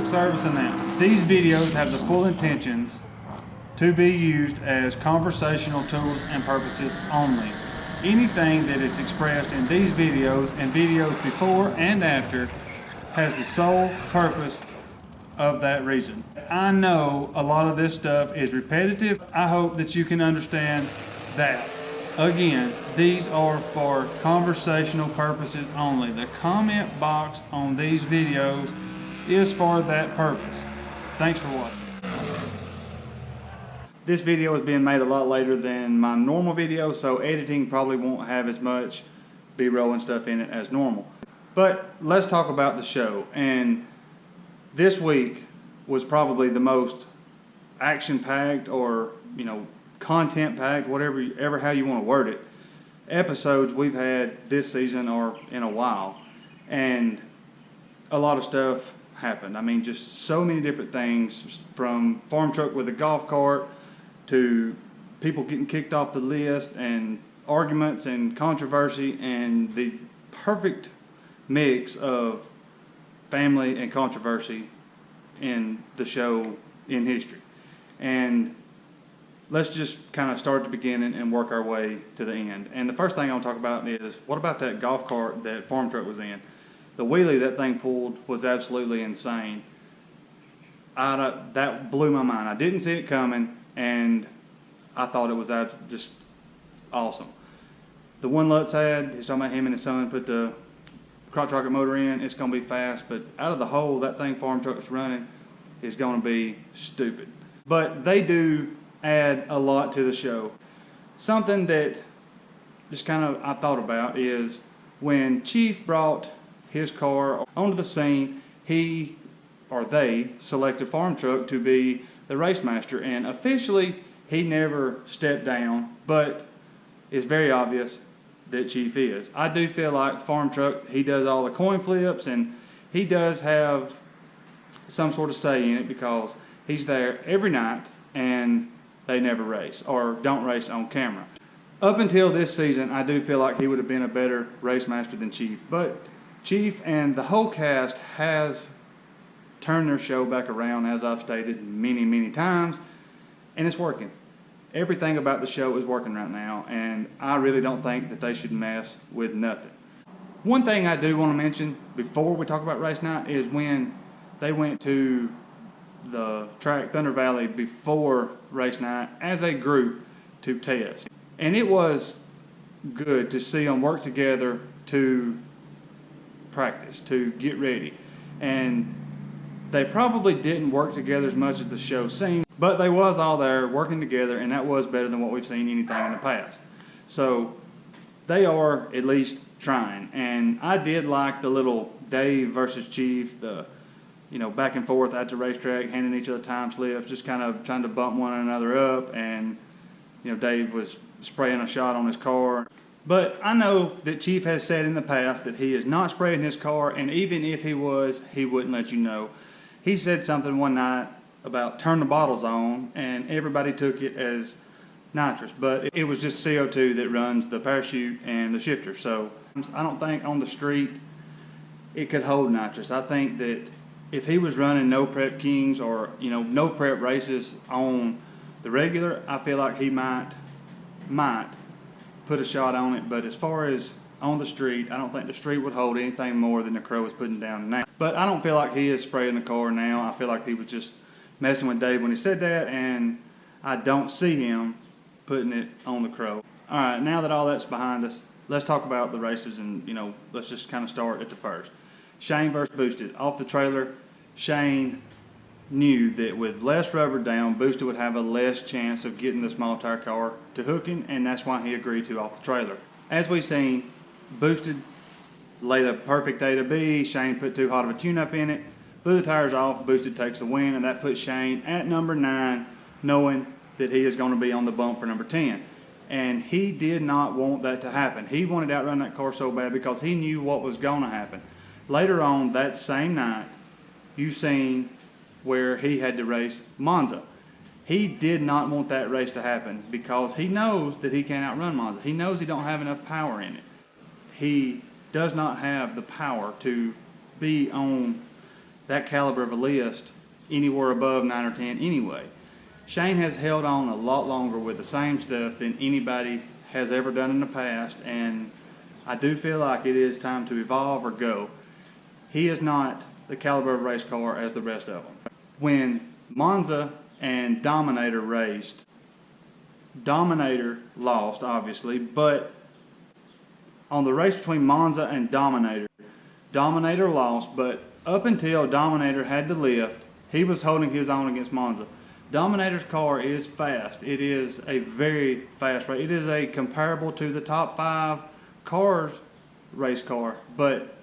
service announcement. These videos have the full intentions to be used as conversational tools and purposes only. Anything that is expressed in these videos and videos before and after has the sole purpose of that reason. I know a lot of this stuff is repetitive. I hope that you can understand that. Again, these are for conversational purposes only. The comment box on these videos is for that purpose. Thanks for watching. This video is being made a lot later than my normal video, so editing probably won't have as much B-roll and stuff in it as normal. But let's talk about the show. And this week was probably the most action-packed or, content-packed, whatever how you want to word it, episodes we've had this season or in a while. And a lot of stuff happened. I mean, just so many different things, from Farmtruck with a golf cart to people getting kicked off the list and arguments and controversy, and the perfect mix of family and controversy in the show in history. And let's just kind of start at the beginning and work our way to the end. And the first thing I want to talk about is, what about that golf cart that Farmtruck was in? The wheelie that thing pulled was absolutely insane. That blew my mind. I didn't see it coming, and I thought it was just awesome. The one Lutz had, he's talking about him and his son put the crotch rocket motor in. It's going to be fast, but out of the hole that thing Farmtruck is running is going to be stupid. But they do add a lot to the show. Something that just kind of I thought about is when Chief brought his car onto the scene, they selected Farmtruck to be the race master, and officially he never stepped down, but it's very obvious that Chief is. I do feel like Farmtruck, he does all the coin flips, and he does have some sort of say in it because he's there every night and they never race or don't race on camera. Up until this season, I do feel like he would have been a better race master than Chief, but Chief and the whole cast has turned their show back around, as I've stated many, many times, and it's working. Everything about the show is working right now, and I really don't think that they should mess with nothing. One thing I do want to mention before we talk about race night is when they went to the track Thunder Valley before race night as a group to test. And it was good to see them work together to practice, to get ready. And they probably didn't work together as much as the show seemed, but they was all there working together, and that was better than what we've seen anything in the past. So they are at least trying. And I did like the little Dave versus Chief, the back and forth at the racetrack, handing each other time slips, just kind of trying to bump one another up, and Dave was spraying a shot on his car. But I know that Chief has said in the past that he is not spraying his car, and even if he was, he wouldn't let you know. He said something one night about turn the bottles on, and everybody took it as nitrous, but it was just CO2 that runs the parachute and the shifter. So I don't think on the street it could hold nitrous. I think that if he was running no prep kings or no prep races on the regular, I feel like he might put a shot on it. But as far as on the street, I don't think the street would hold anything more than the Crow is putting down now. But I don't feel like he is spraying the car now. I feel like he was just messing with Dave when he said that, and I don't see him putting it on the Crow. All right, now that all that's behind us, let's talk about the races, and let's just kind of start at the first. Shane versus Boosted. Off the trailer, Shane knew that with less rubber down, Boosted would have a less chance of getting the small tire car to hooking, and that's why he agreed to off the trailer. As we've seen, Boosted laid a perfect A to B. Shane put too hot of a tune-up in it, blew the tires off. Boosted takes the win, and that puts Shane at number 9, knowing that he is going to be on the bump for number 10. And he did not want that to happen. He wanted to outrun that car so bad because he knew what was going to happen. Later on that same night, you've seen where he had to race Monza. He did not want that race to happen because he knows that he can't outrun Monza. He knows he don't have enough power in it. He does not have the power to be on that caliber of a list anywhere above 9 or 10 anyway. Shane has held on a lot longer with the same stuff than anybody has ever done in the past, and I do feel like it is time to evolve or go. He is not the caliber of race car as the rest of them. When Monza and Dominator raced, Dominator lost, obviously, but on the race between Monza and Dominator, Dominator lost, but up until Dominator had the lift, he was holding his own against Monza. Dominator's car is fast. It is a very fast race. It is a comparable to the top 5 cars race car, but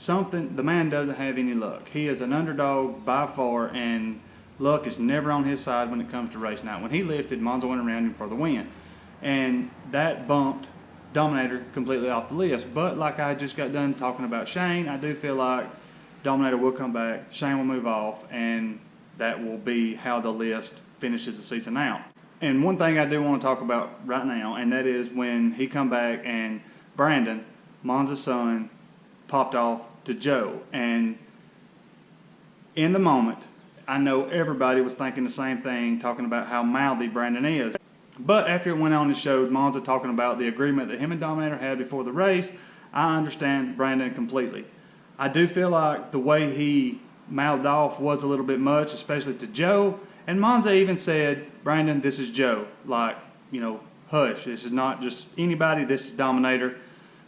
the man doesn't have any luck. He is an underdog by far, and luck is never on his side when it comes to race night. When he lifted, Monza went around him for the win, and that bumped Dominator completely off the list. But like I just got done talking about Shane, I do feel like Dominator will come back, Shane will move off, and that will be how the list finishes the season out. And one thing I do want to talk about right now, and that is when he come back and Brandon, Monza's son, popped off to Joe. And in the moment, I know everybody was thinking the same thing, talking about how mouthy Brandon is. But after it went on and showed Monza talking about the agreement that him and Dominator had before the race, I understand Brandon completely. I do feel like the way he mouthed off was a little bit much, especially to Joe. And Monza even said, Brandon, this is Joe. Like, you know, hush. This is not just anybody. This is Dominator.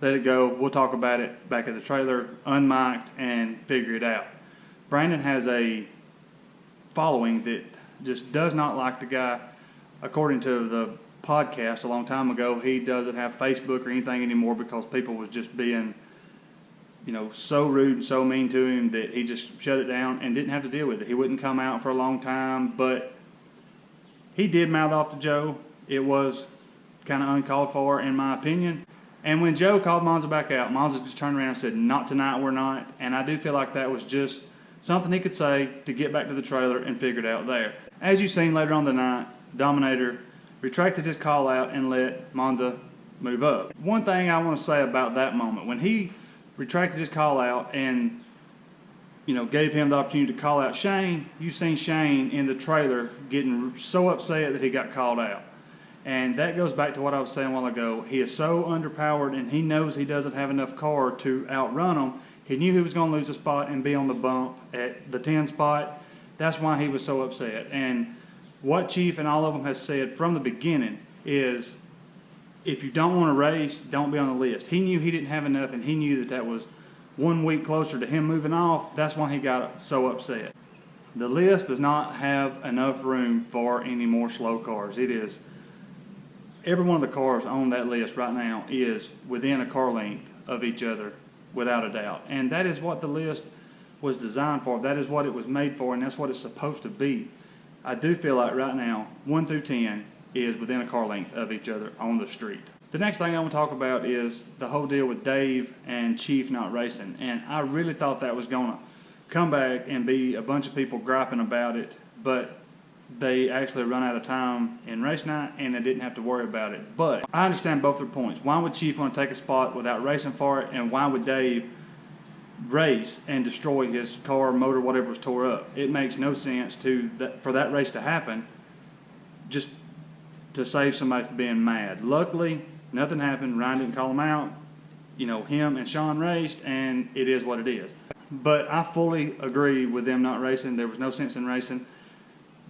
Let it go. We'll talk about it back at the trailer, unmiked, and figure it out. Brandon has a following that just does not like the guy. According to the podcast a long time ago, he doesn't have Facebook or anything anymore because people was just being, you know, so rude and so mean to him that he just shut it down and didn't have to deal with it. He wouldn't come out for a long time, but he did mouth off to Joe. It was kind of uncalled for, in my opinion. And when Joe called Monza back out, Monza just turned around and said, not tonight, we're not. And I do feel like that was just something he could say to get back to the trailer and figure it out there. As you've seen later on tonight, Dominator retracted his call out and let Monza move up. One thing I want to say about that moment, when he retracted his call out and, you know, gave him the opportunity to call out Shane, you've seen Shane in the trailer getting so upset that he got called out. And that goes back to what I was saying a while ago. He is so underpowered, and he knows he doesn't have enough car to outrun him. He knew he was going to lose a spot and be on the bump at the 10 spot. That's why he was so upset. And what Chief and all of them has said from the beginning is, if you don't want to race, don't be on the list. He knew he didn't have enough, and he knew that that was 1 week closer to him moving off. That's why he got so upset. The list does not have enough room for any more slow cars. It is, every one of the cars on that list right now is within a car length of each other, without a doubt. And that is what the list was designed for. That is what it was made for, and that's what it's supposed to be. I do feel like right now, 1 through 10 is within a car length of each other on the street. The next thing I want to talk about is the whole deal with Dave and Chief not racing. And I really thought that was going to come back and be a bunch of people griping about it, but they actually run out of time in race night and they didn't have to worry about it. But I understand both their points. Why would Chief want to take a spot without racing for it, and why would Dave race and destroy his car, motor, whatever was tore up? It makes no sense for that race to happen just to save somebody from being mad. Luckily, nothing happened. Ryan didn't call him out. You know, him and Sean raced, and it is what it is. But I fully agree with them not racing. There was no sense in racing.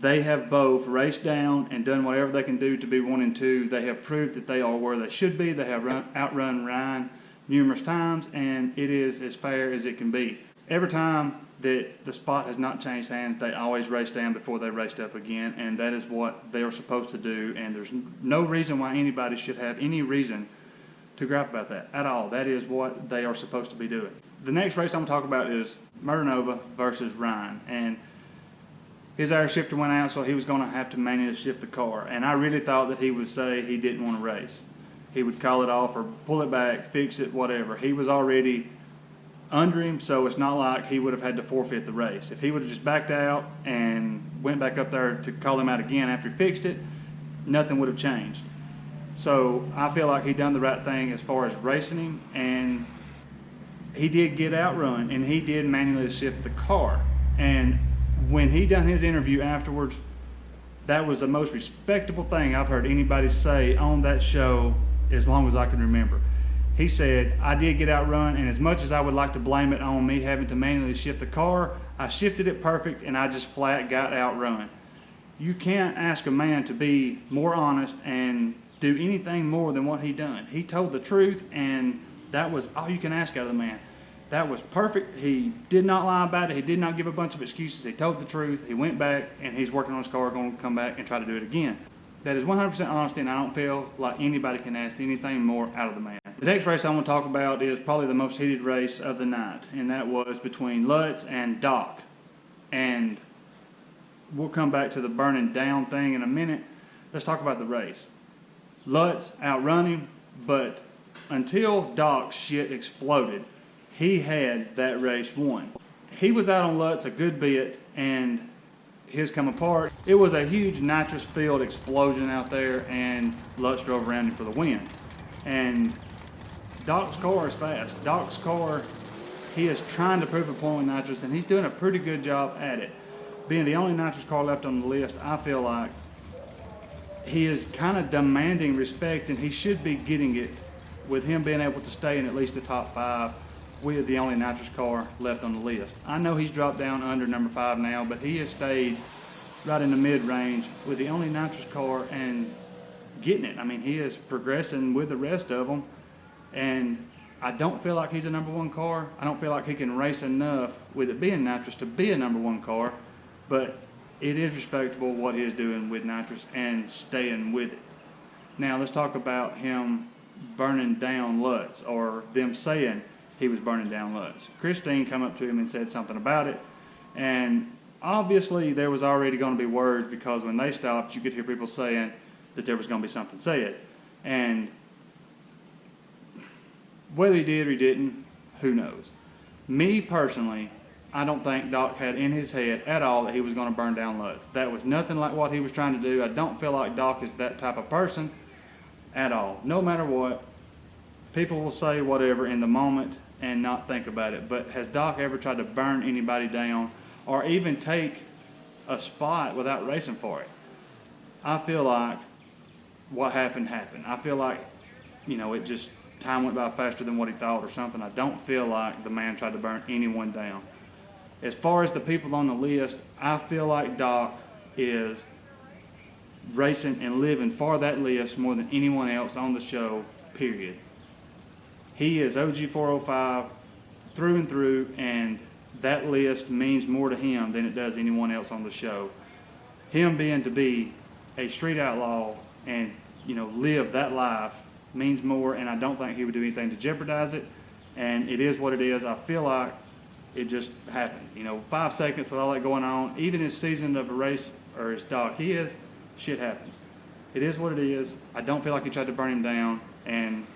They have both raced down and done whatever they can do to be 1 and 2. They have proved that they are where they should be. They have outrun Ryan numerous times, and it is as fair as it can be. Every time that the spot has not changed hands, they always race down before they raced up again, and that is what they are supposed to do, and there's no reason why anybody should have any reason to gripe about that at all. That is what they are supposed to be doing. The next race I'm going to talk about is Murder Nova versus Ryan, and his air shifter went out, so he was going to have to manually shift the car, and I really thought that he would say he didn't want to race. He would call it off or pull it back, fix it, whatever. He was already under him, so it's not like he would have had to forfeit the race. If he would have just backed out and went back up there to call him out again after he fixed it, nothing would have changed. So I feel like he done the right thing as far as racing him, and he did get outrun, and he did manually shift the car. And when he done his interview afterwards, that was the most respectable thing I've heard anybody say on that show as long as I can remember. He said, I did get outrun, and as much as I would like to blame it on me having to manually shift the car, I shifted it perfect, and I just flat got outrun. You can't ask a man to be more honest and do anything more than what he done. He told the truth, and that was all you can ask out of the man. That was perfect. He did not lie about it. He did not give a bunch of excuses. He told the truth. He went back, and he's working on his car, going to come back and try to do it again. That is 100% honesty, and I don't feel like anybody can ask anything more out of the man. The next race I want to talk about is probably the most heated race of the night, and that was between Lutz and Doc. And we'll come back to the burning down thing in a minute. Let's talk about the race. Lutz outrun him, but until Doc's shit exploded, he had that race won. He was out on Lutz a good bit, and his come apart. It was a huge nitrous-filled explosion out there, and Lutz drove around him for the win. And Doc's car is fast. Doc's car, he is trying to prove a point with nitrous, and he's doing a pretty good job at it. Being the only nitrous car left on the list, I feel like he is kind of demanding respect, and he should be getting it with him being able to stay in at least the top 5 with the only nitrous car left on the list. I know he's dropped down under number 5 now, but he has stayed right in the mid-range with the only nitrous car and getting it. I mean, he is progressing with the rest of them, and I don't feel like he's a number 1 car. I don't feel like he can race enough with it being nitrous to be a number 1 car, but it is respectable what he is doing with nitrous and staying with it. Now let's talk about him burning down Lutz, or them saying he was burning down Lutz. Christine come up to him and said something about it, and obviously there was already going to be words, because when they stopped you could hear people saying that there was going to be something said. And whether he did or he didn't, who knows. Me personally, I don't think Doc had in his head at all that he was going to burn down Lutz. That was nothing like what he was trying to do. I don't feel like Doc is that type of person at all. No matter what, people will say whatever in the moment and not think about it. But has Doc ever tried to burn anybody down or even take a spot without racing for it? I feel like what happened happened. I feel like, it just, time went by faster than what he thought or something. I don't feel like the man tried to burn anyone down. As far as the people on the list, I feel like Doc is racing and living for that list more than anyone else on the show, period. He is OG 405 through and through, and that list means more to him than it does anyone else on the show. Him being to be a street outlaw and, live that life means more, and I don't think he would do anything to jeopardize it, and it is what it is. I feel like it just happened. 5 seconds with all that going on, even as seasoned of a race, or as Doc he is, shit happens. It is what it is. I don't feel like he tried to burn him down, and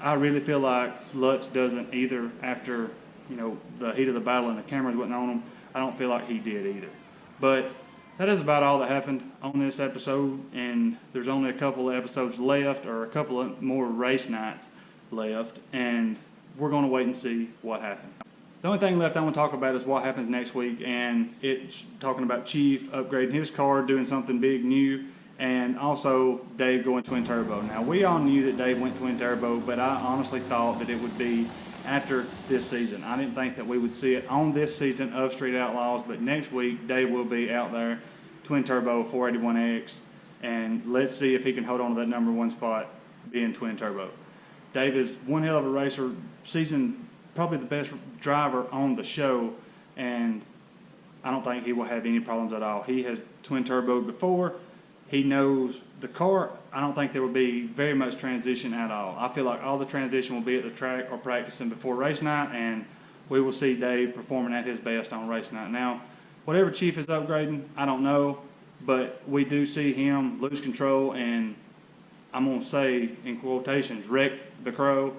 I really feel like Lutz doesn't either after, the heat of the battle and the cameras wasn't on him. I don't feel like he did either. But that is about all that happened on this episode, and there's only a couple of episodes left, or a couple of more race nights left, and we're going to wait and see what happens. The only thing left I want to talk about is what happens next week, and it's talking about Chief upgrading his car, doing something big new, and also Dave going twin turbo. Now, we all knew that Dave went twin turbo, but I honestly thought that it would be after this season. I didn't think that we would see it on this season of Street Outlaws, but next week Dave will be out there twin turbo 481X, and let's see if he can hold on to that number 1 spot being twin turbo. Dave is one hell of a racer, seasoned, probably the best driver on the show, and I don't think he will have any problems at all. He has twin turboed before. He knows the car. I don't think there will be very much transition at all. I feel like all the transition will be at the track or practicing before race night, and we will see Dave performing at his best on race night. Now, whatever Chief is upgrading, I don't know, but we do see him lose control, and I'm going to say, in quotations, wreck the Crow.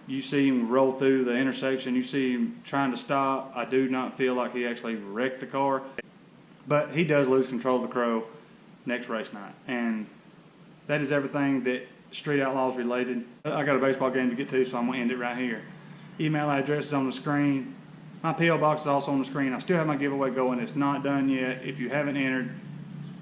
You see him roll through the intersection. You see him trying to stop. I do not feel like he actually wrecked the car, but he does lose control of the Crow next race night. And that is everything that Street Outlaws related. I got a baseball game to get to, so I'm going to end it right here. email address is on the screen. My P.O. box is also on the screen. I still have my giveaway going. It's not done yet. If you haven't entered,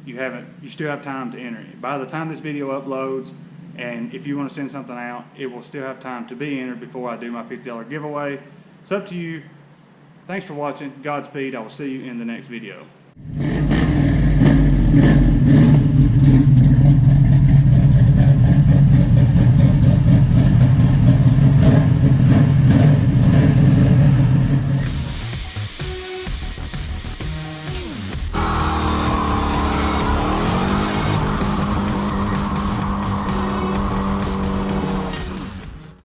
you still have time to enter it. By the time this video uploads, and if you want to send something out, it will still have time to be entered before I do my $50 giveaway. It's up to you. Thanks for watching. Godspeed. I will see you in the next video.